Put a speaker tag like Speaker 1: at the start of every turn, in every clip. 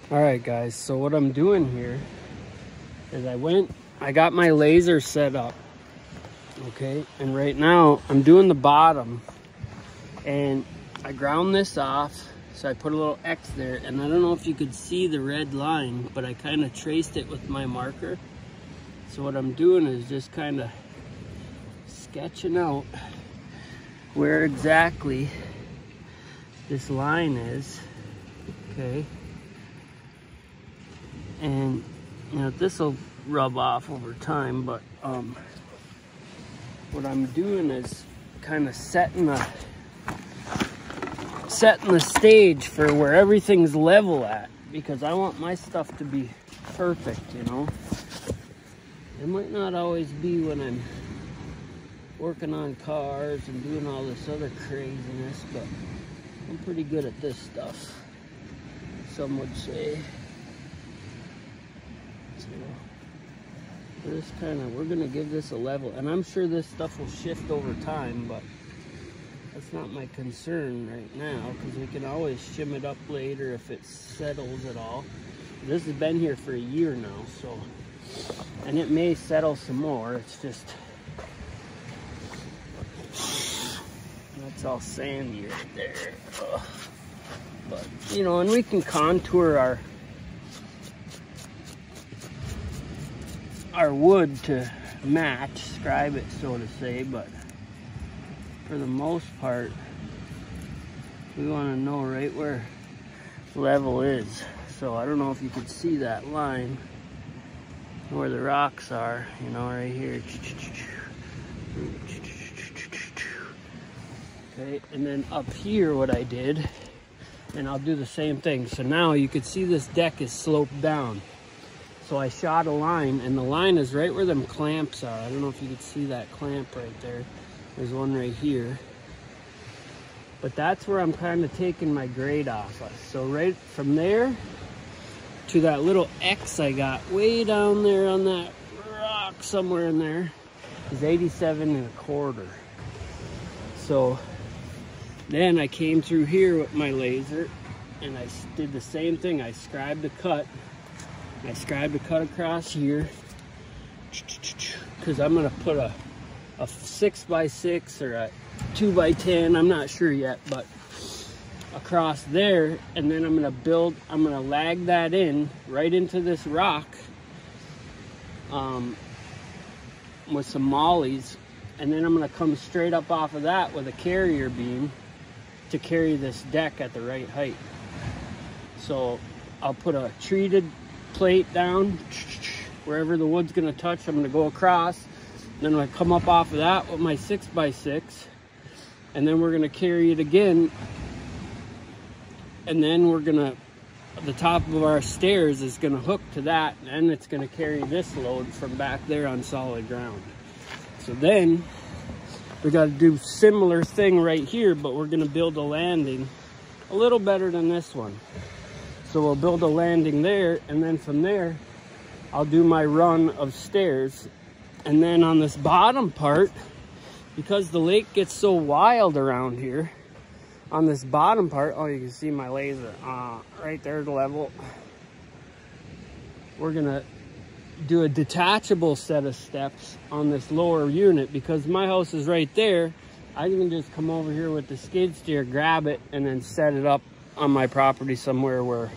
Speaker 1: All right, guys, so what I'm doing here is I got my laser set up, okay? And right now I'm doing the bottom, and I ground this off, so I put a little X there, and I don't know if you could see the red line, but I kind of traced it with my marker. So what I'm doing is just kind of sketching out where exactly this line is, okay? And you know, this will rub off over time, but what I'm doing is kind of setting the stage for where everything's level at, because I want my stuff to be perfect, you know. It might not always be when I'm working on cars and doing all this other craziness, but I'm pretty good at this stuff, some would say. So this we're gonna give this a level, and I'm sure this stuff will shift over time, but that's not my concern right now, because we can always shim it up later if it settles at all. This has been here for a year now, so, and it may settle some more. It's just, that's all sandy right there. Ugh. But you know, and we can contour our wood to match, scribe it, so to say, but for the most part, we want to know right where level is. So I don't know if you can see that line where the rocks are, you know, right here. Okay, and then up here what I did, and I'll do the same thing. So now you can see this deck is sloped down. So I shot a line, and the line is right where them clamps are. I don't know if you can see that clamp right there. There's one right here. But that's where I'm kind of taking my grade off of. So right from there to that little X I got way down there on that rock somewhere in there is 87.25. So then I came through here with my laser, and I did the same thing. I scribed the cut. I scribed a cut across here, because I'm going to put a 6x6 or a 2x10, I'm not sure yet, but across there, and then I'm going to lag that in right into this rock with some mollies, and then I'm going to come straight up off of that with a carrier beam to carry this deck at the right height. So I'll put a treated plate down wherever the wood's gonna touch. I'm gonna go across, then I come up off of that with my 6x6, and then we're gonna carry it again, and then the top of our stairs is gonna hook to that, and it's gonna carry this load from back there on solid ground. So then we got to do similar thing right here, but we're gonna build a landing a little better than this one. So we'll build a landing there, and then from there, I'll do my run of stairs. And then on this bottom part, because the lake gets so wild around here, on this bottom part, oh, you can see my laser, right there, the level. We're gonna do a detachable set of steps on this lower unit, because my house is right there. I can just come over here with the skid steer, grab it, and then set it up on my property somewhere where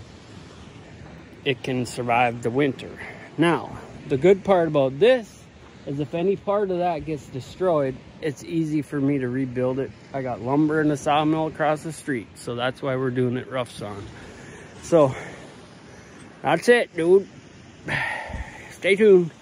Speaker 1: it can survive the winter. Now, the good part about this is if any part of that gets destroyed, it's easy for me to rebuild it. I got lumber in the sawmill across the street, so that's why we're doing it rough sawn. So that's it, dude. Stay tuned.